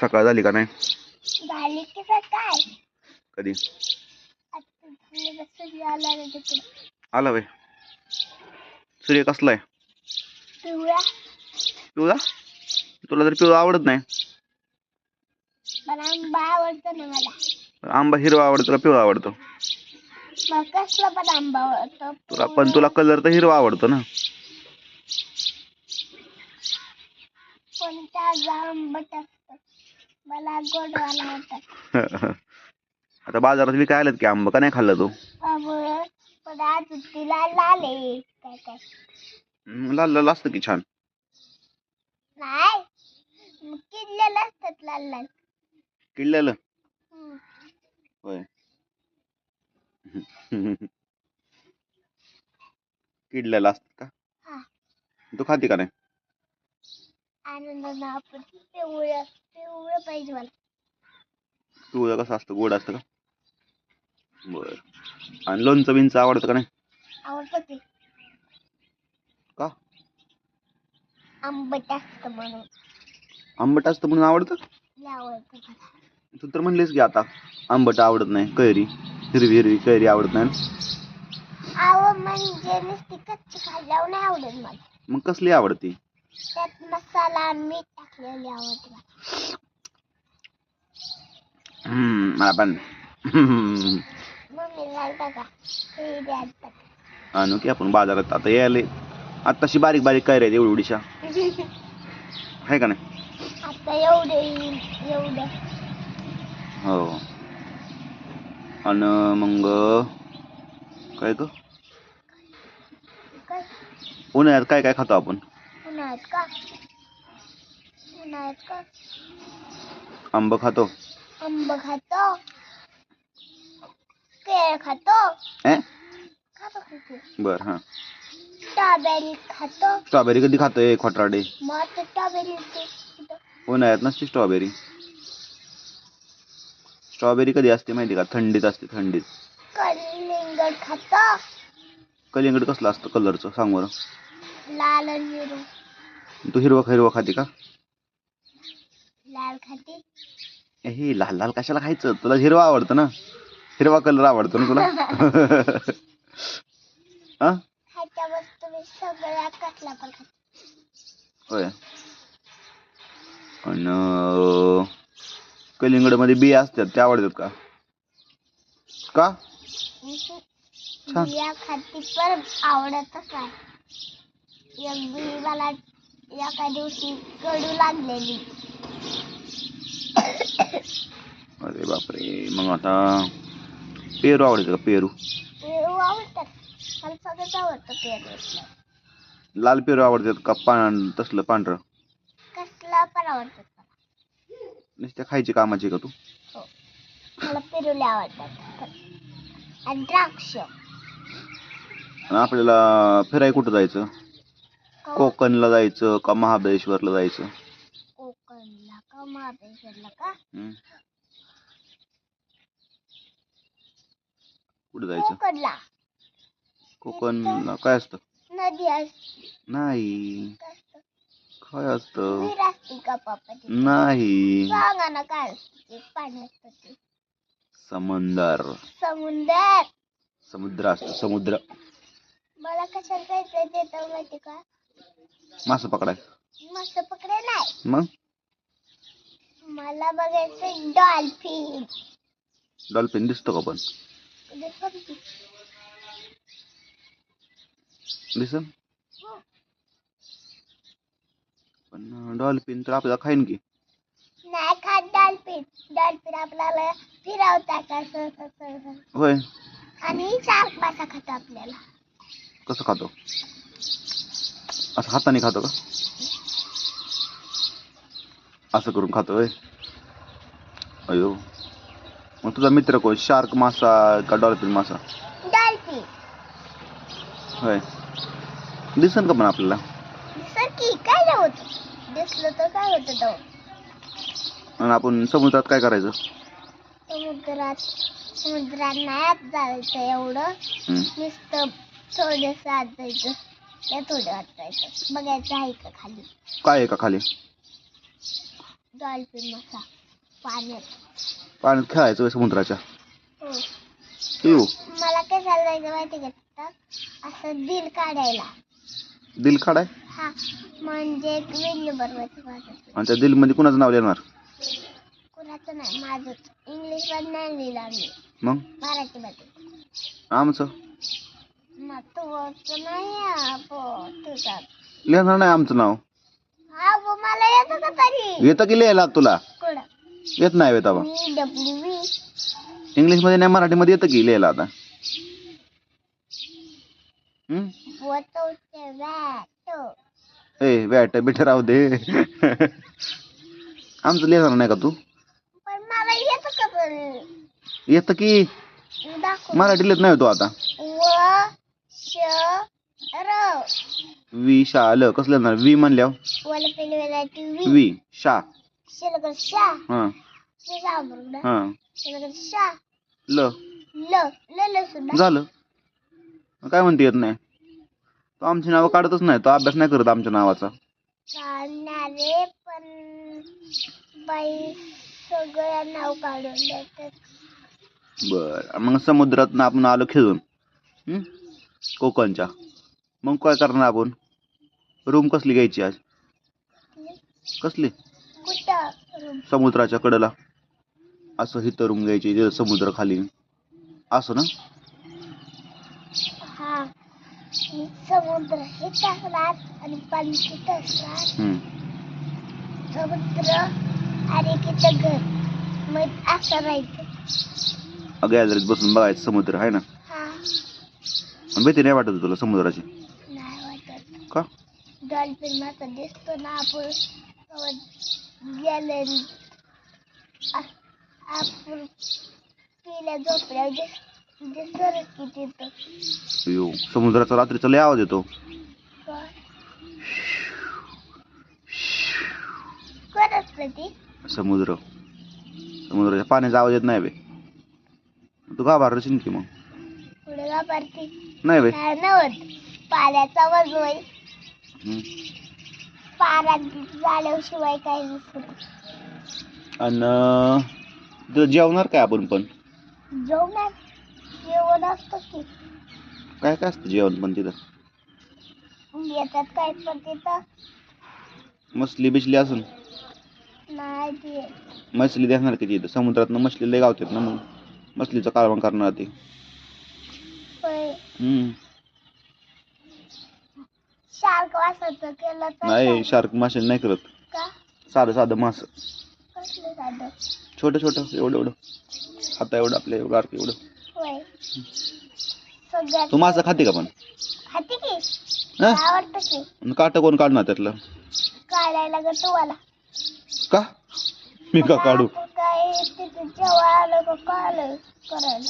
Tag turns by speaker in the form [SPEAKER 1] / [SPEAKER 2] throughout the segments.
[SPEAKER 1] सकाळ झाली का नाही?
[SPEAKER 2] झाली की काय?
[SPEAKER 1] कधी
[SPEAKER 2] आता सूर्य आला रे तिकडे.
[SPEAKER 1] आला वे? सूर्य कसला आहे?
[SPEAKER 2] पिवळा.
[SPEAKER 1] पिवळा? तुला तर पिवळा आवडत नाही.
[SPEAKER 2] मला आंबा आवडतो ना मला.
[SPEAKER 1] आंबा हिरवा आवडतो, तुला पिवळा आवडतो?
[SPEAKER 2] मग कसला पण आंबा आवडतो.
[SPEAKER 1] तुला कलर तर हिरवा आवडतो ना.
[SPEAKER 2] कोणता आंबट असतो, मला गोडवाला आवडतात.
[SPEAKER 1] आता बाजारात विकाय आलेत की आंबा, का नाही खाल्ला तू?
[SPEAKER 2] पण आज तिला लाल आहे काय काय.
[SPEAKER 1] लाल लाल असतं की छान.
[SPEAKER 2] नाही किडलेलं असतात लाल लाल.
[SPEAKER 1] किडलेलं? होय. किडलेलं असतं का? तू खाते का नाही?
[SPEAKER 2] आनंद आपण पिवळं पिवळं पाहिजे मला.
[SPEAKER 1] पिवळं कसं असतं, गोड असतं का? बर. आणि लोणचं बिंचं आवडतं का नाही?
[SPEAKER 2] आवडतं की.
[SPEAKER 1] का?
[SPEAKER 2] आंबट असतं म्हणून.
[SPEAKER 1] आंबट असतं म्हणून आवडतं?
[SPEAKER 2] आवडतं मला.
[SPEAKER 1] तू तर म्हणलीस की आता आंबट आवडत नाही, कैरी हिरवी हिरवी कैरी आवडत नाही.
[SPEAKER 2] म्हणजे नुसती कच्ची खाल्ल्यावर नाही आवडत मला.
[SPEAKER 1] मग कसली आवडती?
[SPEAKER 2] त्यात मसाला मीठ टाकलेली आवडते मला.
[SPEAKER 1] मला पण.
[SPEAKER 2] मम्मी घालता का? कैरी आणतात.
[SPEAKER 1] आणू की आपण बाजारात, आता यायला आताशी बारीक बारीक कैरी आहेत एवढीशा. आहे का नाही?
[SPEAKER 2] आता एवढे.
[SPEAKER 1] हो. आणि मग काय ग, उन्हाळ्यात काय काय खातो आपण?
[SPEAKER 2] उन्हाळ्यात का?
[SPEAKER 1] आंबा खातो.
[SPEAKER 2] केळ खातो.
[SPEAKER 1] बर. हा.
[SPEAKER 2] स्ट्रॉबेरी खातो.
[SPEAKER 1] स्ट्रॉबेरी कधी खातोय खोटराडे?
[SPEAKER 2] मग स्ट्रॉबेरी
[SPEAKER 1] उन्हाळ्यात नसते स्ट्रॉबेरी. स्ट्रॉबेरी कधी असते माहिती का? थंडीत असते, थंडीत.
[SPEAKER 2] कलिंगड खातो.
[SPEAKER 1] कलिंगड कसलं असतं कलरचं सांग बरं?
[SPEAKER 2] लाल आणि हिरवा.
[SPEAKER 1] तू हिरवा खाते का?
[SPEAKER 2] लाल खाते.
[SPEAKER 1] हे लाल लाल कशाला खायचं? तुला हिरवा आवडतं ना, हिरवा कलर आवडतो ना तुला. हा?
[SPEAKER 2] खायच्या वस्तू मी सगळ्या कसला पण खाते.
[SPEAKER 1] होय. आणि कलिंगड मध्ये बिया असतात, त्या आवडतात का? का?
[SPEAKER 2] बिया खाती पण आवडतच आहे. एक बी मला एका दिवशी कडू लागलेली.
[SPEAKER 1] अरे बापरे. मग आता पेरू आवडतं का? पेरू
[SPEAKER 2] आवडतात मला, सगळंच आवडतं पेरू.
[SPEAKER 1] लाल पेरू आवडतात का तसलं पांढरं?
[SPEAKER 2] कसला पण आवडतात मला.
[SPEAKER 1] नुसत्या खायची कामाची का तू?
[SPEAKER 2] हो, मला पेरू आवडतात. आणि द्राक्ष.
[SPEAKER 1] आपल्याला फिरायला कुठं जायचं? कोकणला जायचं का महाबळेश्वरला जायचं?
[SPEAKER 2] कोकणला का महाबळेश्वरला का?
[SPEAKER 1] कुठं जायचं? कोकणला काय असतं?
[SPEAKER 2] नदी असते.
[SPEAKER 1] नाही. काय असतं?
[SPEAKER 2] विहीर असते का पप्पा?
[SPEAKER 1] नाही.
[SPEAKER 2] सांगा ना काय असते? पाणी असतं ते.
[SPEAKER 1] समुद्र असतं, समुद्र.
[SPEAKER 2] मला कशाला जायचं ते तर माहिती का?
[SPEAKER 1] मासे पकडाय.
[SPEAKER 2] मासे पकडाय नाही.
[SPEAKER 1] मग
[SPEAKER 2] मला बघायचं डॉल्फिन.
[SPEAKER 1] डॉल्फिन दिसतो का पण? दिसन पण डॉल्फिन तर आपल्याला खाईन की.
[SPEAKER 2] नाही खात डॉल्फिन आपल्याला फिरवतात.
[SPEAKER 1] होय.
[SPEAKER 2] आणि शार्क मासा खातो आपल्याला.
[SPEAKER 1] कसं खातो? असं हाताने खातो का? असं करून खातोय. अयो. मग तुझा मित्र कोण? शार्क मासा का डॉल्फिन मासा?
[SPEAKER 2] डॉल्फिन.
[SPEAKER 1] होय. दिसन का पण आपल्याला?
[SPEAKER 2] दिसन की काय होतं? दिसलं तर काय होतं तो?
[SPEAKER 1] आणि आपण समुद्रात काय करायचं?
[SPEAKER 2] समुद्रात नाही जायचं एवढं. नुसतं थोडंसं आत जायचं. थोडं आत जायचं. बघायचं आहे का खाली?
[SPEAKER 1] काय आहे का खाली?
[SPEAKER 2] डॉल्फिन मासा पाण्यात.
[SPEAKER 1] पाण्यात खेळायचं होय समुद्राच्या.
[SPEAKER 2] हो.
[SPEAKER 1] येऊ
[SPEAKER 2] मला काय चाललंय माहिती का आता? असं दिल काढायला.
[SPEAKER 1] दिल काढाय
[SPEAKER 2] हा म्हणजे एक व्हिडिओ बनवायचं माझं.
[SPEAKER 1] आणि त्या दिल मध्ये कुणाचं नाव लिहिणार?
[SPEAKER 2] कुणाचं नाही, माझंच. इंग्लिश मध्ये नाही लिहिलं मी,
[SPEAKER 1] मग
[SPEAKER 2] मराठीमध्ये.
[SPEAKER 1] आमचं
[SPEAKER 2] मग तू नाही तुझं
[SPEAKER 1] लिहिणार नाही आमचं नाव.
[SPEAKER 2] हा मला येतं का तरी?
[SPEAKER 1] येतं की लिहायला तुला?
[SPEAKER 2] कुठं?
[SPEAKER 1] येत नाही येत बाबा.
[SPEAKER 2] WV.
[SPEAKER 1] इंग्लिश मध्ये नाही मराठीमध्ये येतं की लिहायला आता.
[SPEAKER 2] बोटोचे वॅटो.
[SPEAKER 1] ए बॅट बिठ राहू दे. आमचं लिहिणार नाही का तू?
[SPEAKER 2] पण मला येतं का तरी?
[SPEAKER 1] येतं की.
[SPEAKER 2] दाखव.
[SPEAKER 1] मराठी लिहित नाही तो आता.
[SPEAKER 2] व श र.
[SPEAKER 1] विशाल कसं लिहिणार? वी म्हणल्यावर
[SPEAKER 2] वाला पहिले वेळाची वी.
[SPEAKER 1] वी शा.
[SPEAKER 2] शिलकर शा.
[SPEAKER 1] हा
[SPEAKER 2] शिला बरोबर.
[SPEAKER 1] हा
[SPEAKER 2] शिलकर शा.
[SPEAKER 1] ल
[SPEAKER 2] ल ल सुद्धा.
[SPEAKER 1] झालं. काय म्हणते येत नाही? तो आमची नावं काढतच नाही. तो अभ्यास नाही करत आमच्या नावाचा.
[SPEAKER 2] काढणारे पण बाई सगळं नाव काढून देतात.
[SPEAKER 1] बर मग समुद्रात आपण आलो खेळून कोकणच्या. मग काय करणार आपण? रूम कसली घ्यायची आज? कसली?
[SPEAKER 2] कुठं रूम?
[SPEAKER 1] समुद्राच्या कडेला असं हिथं रूम घ्यायची तिथं समुद्र खाली असं ना?
[SPEAKER 2] हा समुद्र हे असतात आणि पाणी तिथं असतात. समुद्र आणि तिथं घर, मग असं राहायचं.
[SPEAKER 1] गॅलरीत बसून बघायचं समुद्र आहे ना.
[SPEAKER 2] हा.
[SPEAKER 1] पण भीती नाही वाटत तुला समुद्राची?
[SPEAKER 2] नाही वाटत.
[SPEAKER 1] का?
[SPEAKER 2] डॉल्फिन मासा दिसतो ना आपण गॅलरी आपण पिल्या झोपल्या दिसत की तिथं.
[SPEAKER 1] अयो समुद्राचा रात्रीचा लय आवाज येतो.
[SPEAKER 2] कोण असतं ती?
[SPEAKER 1] समुद्राच्या पाण्याचा आवाज येत नाही बे. तू घाबरशील की मग.
[SPEAKER 2] पुढे घाबरती
[SPEAKER 1] नाही बे.
[SPEAKER 2] नव्हत पाण्याचा आवाज होय. पाण्यात झाल्याशिवाय काही नसत.
[SPEAKER 1] आणि तिथं जेवणार काय आपण पण?
[SPEAKER 2] जेवण असतं की.
[SPEAKER 1] काय काय असतं जेवण पण तिथं?
[SPEAKER 2] येतात काय पण तिथं
[SPEAKER 1] मछली बिछली असून
[SPEAKER 2] नाही ते.
[SPEAKER 1] मछली देणार की तिथं? समुद्रातनं मछली लय गावतात ना. मग मछलीचं कालवण करणार ते.
[SPEAKER 2] शार्क वासाचं केलं तर
[SPEAKER 1] नाही शार्क मासे नाही करत.
[SPEAKER 2] का?
[SPEAKER 1] साधं मास.
[SPEAKER 2] कसलं साधं?
[SPEAKER 1] छोटं एवढं हाता एवढं आपल्या गारक एवढं.
[SPEAKER 2] होय. सगळ्यात
[SPEAKER 1] तू मासा खाते का पण?
[SPEAKER 2] खाते की.
[SPEAKER 1] हं?
[SPEAKER 2] आवडतं की.
[SPEAKER 1] काटा कोण काढणार त्यातलं?
[SPEAKER 2] काढायला गं वाला.
[SPEAKER 1] का? मी का काढू?
[SPEAKER 2] काय तिथे जेव्हा आलं का काढलं करायला.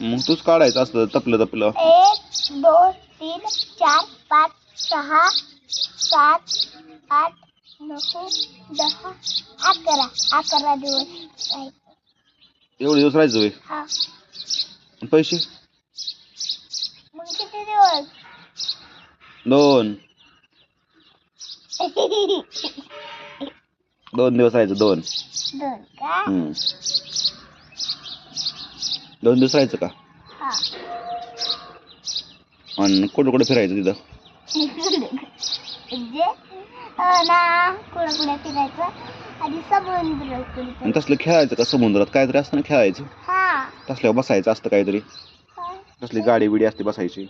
[SPEAKER 1] मग तूच काढायचं असतं तपलं.
[SPEAKER 2] 1 2 3 4 5 6 7 8 9 10 11 दिवस राहायचं.
[SPEAKER 1] एवढे दिवस राहायचं होय?
[SPEAKER 2] हा.
[SPEAKER 1] पैसे?
[SPEAKER 2] मग किती दिवस?
[SPEAKER 1] 2 दिवस राहायचं. 2
[SPEAKER 2] का?
[SPEAKER 1] 2 दिवस राहायचं का?
[SPEAKER 2] हा.
[SPEAKER 1] आणि कुठं फिरायचं तिथं?
[SPEAKER 2] म्हणजे ना कुठे फिरायचं आणि समुद्र.
[SPEAKER 1] आणि तसलं खेळायचं का समुद्रात? काहीतरी असतं ना खेळायचं.
[SPEAKER 2] हा.
[SPEAKER 1] तसल्यावर बसायचं असतं काहीतरी. तसली गाडी बिडी असते बसायची.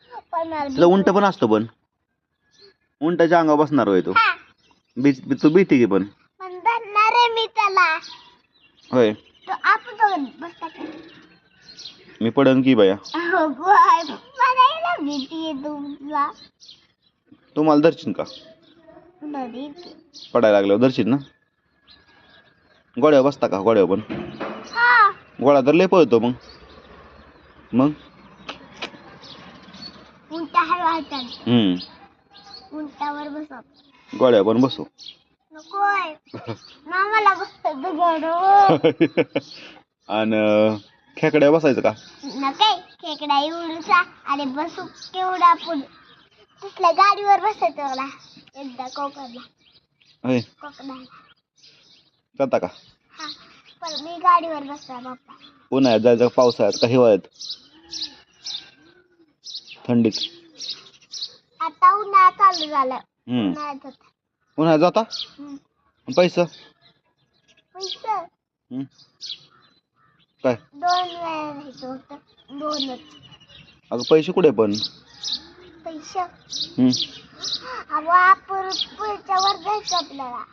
[SPEAKER 1] तिथं उंट पण असतो. पण उंटाच्या अंगावर बसणार होय तू? तू भीती की पण?
[SPEAKER 2] धरणार आहे मी त्याला.
[SPEAKER 1] होय.
[SPEAKER 2] तो आपण बसता का?
[SPEAKER 1] मी पडन की बाया.
[SPEAKER 2] मला भीती आहे तुला.
[SPEAKER 1] तू मला धरशील का? पडायला लागल्यावर धरशील ना? गोड्यावर बसता का? गोड्यावर पण गोळा तर लय पळतो. मग
[SPEAKER 2] उंटा हलवायचा. उंटावर बसव.
[SPEAKER 1] गोड्यावर पण बसू.
[SPEAKER 2] नकोय ना मला बसत.
[SPEAKER 1] आणि खेकड्या बसायचं का?
[SPEAKER 2] नका खेकडा एवढूसा आणि बसू केवढा आपण. तसल्या गाडीवर बसायचं मला एकदा कोकणला.
[SPEAKER 1] होय.
[SPEAKER 2] कोकणाला
[SPEAKER 1] जाता का
[SPEAKER 2] हा पण मी गाडीवर बसला पप्पा.
[SPEAKER 1] उन्हाळ्यात जायचं पावसाळ्यात का हिवाळ्यात थंडीत
[SPEAKER 2] आता उन्हाळा चालू झाला.
[SPEAKER 1] हम्म
[SPEAKER 2] उन्हाळ्यात होता.
[SPEAKER 1] उन्हाळ्यात जाता पैसे
[SPEAKER 2] पैसे
[SPEAKER 1] काय
[SPEAKER 2] 2 वेळा राहायचं होतं. 2च
[SPEAKER 1] अगं पैसे कुठे पण
[SPEAKER 2] पैसे.
[SPEAKER 1] हम्म
[SPEAKER 2] अहो आपण पुढच्या वर जायचं आपल्याला.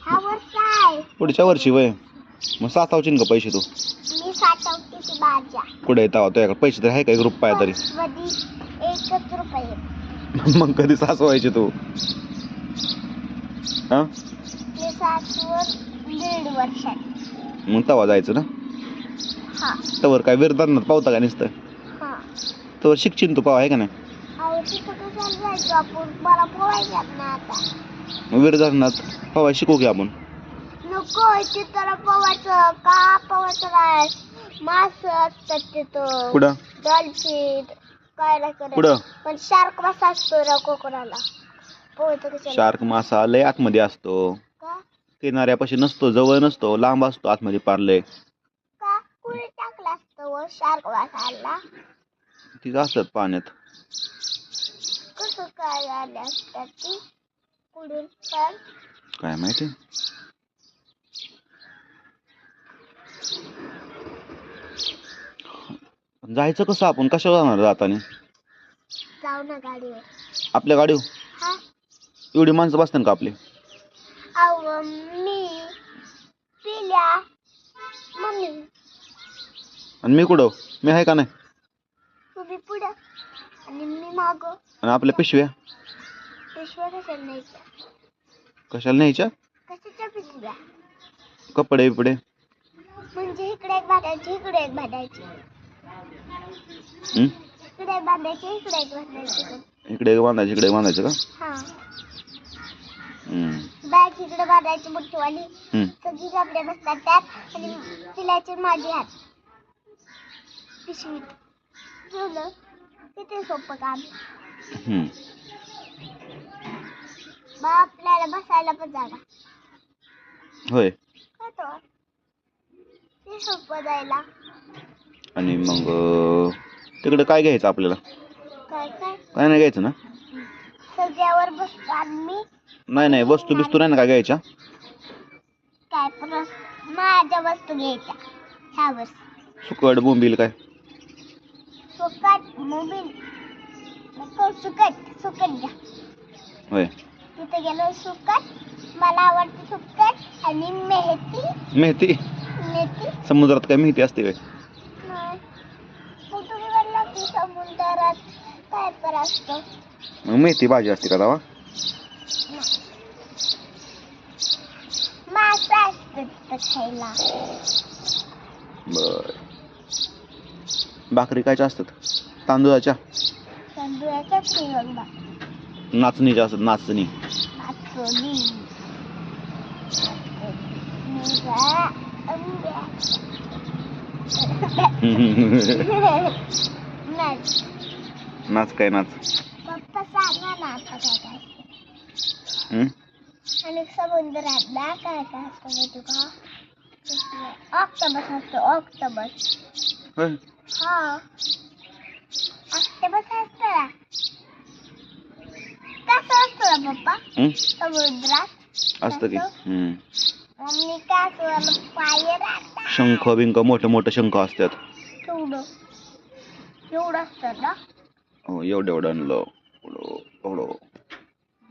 [SPEAKER 2] हा वर्ष आहे.
[SPEAKER 1] पुढच्या वर्षी वय मग साठवशील का पैसे तू
[SPEAKER 2] मी साठवते की माझ्या
[SPEAKER 1] कुठे येता तुझ्याकडे पैसे तरी आहे का 1 रुपया तरी
[SPEAKER 2] मध्ये 1च रुपये.
[SPEAKER 1] मग कधी साचवायचे तू हा
[SPEAKER 2] ते साठवून 1.5 वर्षात.
[SPEAKER 1] मग तवा जायचं ना
[SPEAKER 2] हा
[SPEAKER 1] तवर काय विरदारणात पावता का नुसतं
[SPEAKER 2] हा
[SPEAKER 1] तवर शिकशील तू पाव आहे का नाही
[SPEAKER 2] अहो तिथं कसं जायचं आपण. मला पोवायच्यात ना आता.
[SPEAKER 1] मग विरदारणात पावा शिकू की आपण
[SPEAKER 2] नको तिथं पोवायचं का पोवायचं नाही. मासे असतात तिथं.
[SPEAKER 1] कुठं
[SPEAKER 2] डॉल्फिन काय नाही करत.
[SPEAKER 1] कुठं
[SPEAKER 2] पण शार्क मासा असतो ना कोकणाला. पोहायचं कशाला
[SPEAKER 1] शार्क मासा लय आतमध्ये असतो
[SPEAKER 2] का
[SPEAKER 1] किनाऱ्यापाशी नसतो जवळ नसतो लांब असतो आतमध्ये पारले
[SPEAKER 2] का कुणी टाकलं असतं व शार्क मासाला.
[SPEAKER 1] तिथं असतात पाण्यात
[SPEAKER 2] कसं काय आले असतात ती कुठून पण.
[SPEAKER 1] काय माहिती जायचं कसं आपण कशावर जाणार जाताना
[SPEAKER 2] जाऊ ना गाडीवर.
[SPEAKER 1] आपल्या गाडीवर
[SPEAKER 2] हा
[SPEAKER 1] एवढी माणसं बसतात का आपली
[SPEAKER 2] अहो मी पिल्या मम्मी
[SPEAKER 1] आणि मी कुठं मी आहे का नाही
[SPEAKER 2] तुम्ही पुढं आणि मी मागं.
[SPEAKER 1] आणि आपल्या पिशव्या
[SPEAKER 2] पिशव्या कशाला न्यायच्या.
[SPEAKER 1] कशाला न्यायच्या
[SPEAKER 2] कशाच्या पिशव्या
[SPEAKER 1] कपडे बिपडे
[SPEAKER 2] म्हणजे इकडे एक बांधायची इकडे एक बांधायची. इकडे एक बांधायची इकडे एक बांधायची.
[SPEAKER 1] इकडे बांधायचं का
[SPEAKER 2] हा बॅग इकडे बांधायची मोठीवाली. सगळी कपडे बसतात त्यात आणि पिल्याची माझी हात पिशवीत ठेवलं. किती सोपं काम. मग आपल्याला बसायला पण जागा
[SPEAKER 1] होय
[SPEAKER 2] होतो. ते सोपं जायला.
[SPEAKER 1] आणि मग तिकडे काय घ्यायचं आपल्याला
[SPEAKER 2] काय काय
[SPEAKER 1] काय नाही घ्यायचं ना
[SPEAKER 2] सगळ्यावर बसतो आम्ही.
[SPEAKER 1] नाही वस्तू बिस्तू नाही ना काय घ्यायच्या
[SPEAKER 2] काय पण माझ्या वस्तू घ्यायच्या ह्यावर.
[SPEAKER 1] सुकट बोंबील काय
[SPEAKER 2] सुकट मोबाईल नको सुकट घ्या.
[SPEAKER 1] होय
[SPEAKER 2] तिथे गेलो सुकट. मला आवडते सुकट आणि
[SPEAKER 1] मेथी
[SPEAKER 2] मेथी.
[SPEAKER 1] समुद्रात काय मेथी असते काय
[SPEAKER 2] नाही मग तुम्ही म्हणला की समुद्रात काय पण असतं.
[SPEAKER 1] मग मेथी भाजी असते का तवा
[SPEAKER 2] मासा असतं खायला.
[SPEAKER 1] बर भाकरी कायच्या असतात तांदूळाच्या
[SPEAKER 2] तांदूळाच्या फ्रीवर
[SPEAKER 1] नाचणीच्या असतात नाचणी नाच काय नाच
[SPEAKER 2] पप्पा सांगा ना आता काय काय. आणि समुद्रात ना काय काय असतं माहिती का. ऑक्टोबस असतो ऑक्टोबस.
[SPEAKER 1] होय
[SPEAKER 2] हा ऑक्टोबस असतं कसं असतं ना पप्पा समुद्रात
[SPEAKER 1] असतं की
[SPEAKER 2] मम्मी काय असं पाय राहतात.
[SPEAKER 1] शंख बिंक मोठे शंख असतात
[SPEAKER 2] एवढं असतं ना.
[SPEAKER 1] हो एवढं आणलं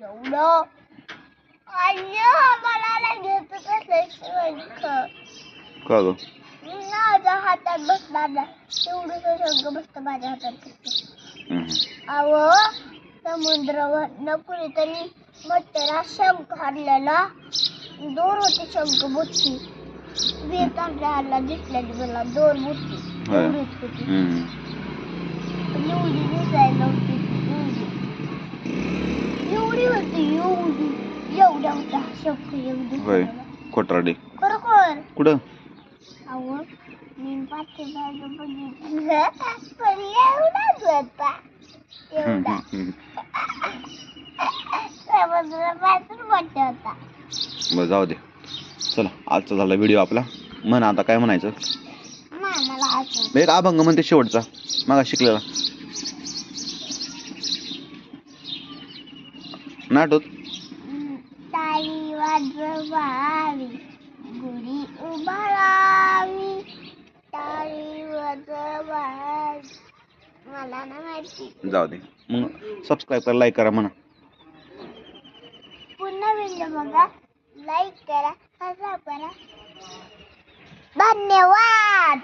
[SPEAKER 2] एवढं अय्यो मला नाही घेत कसं शंख
[SPEAKER 1] का ग
[SPEAKER 2] माझ्या हातात बसणार नाही. एवढं शंख बसतं माझ्या हातात. अहो समुद्रावर कुणीतरी मोठ्याला शंख हाणलेला. 2 होते शंख मोठी. वेताला दिसलेली मला 2 मोठी. एवढीच होती. एवढी दिसायला होती एवढी होती एवढ्या होता शंख एवढी.
[SPEAKER 1] खोटराडी
[SPEAKER 2] खरोखर
[SPEAKER 1] कुठं
[SPEAKER 2] अहो मी पाठीमागे बघितलं पण एवढाच होता. एवढा समुद्रापासून मोठा होता.
[SPEAKER 1] बरं जाऊ दे चला आजचा झाला व्हिडिओ आपला. म्हणा आता काय म्हणायचं.
[SPEAKER 2] मला आठवत.
[SPEAKER 1] एक अभंग म्हणते शेवटचा मग शिकलेला नाटक.
[SPEAKER 2] टाळी वाजवावी गुढी उभारावी. टाळी वाजवावी. मला ना माहिती.
[SPEAKER 1] जाऊ दे मग सबस्क्राईब करा लाईक करा म्हणा.
[SPEAKER 2] पुन्हा व्हिडिओ बघा लाईक करा सबस्क्राईब करा. धन्यवाद.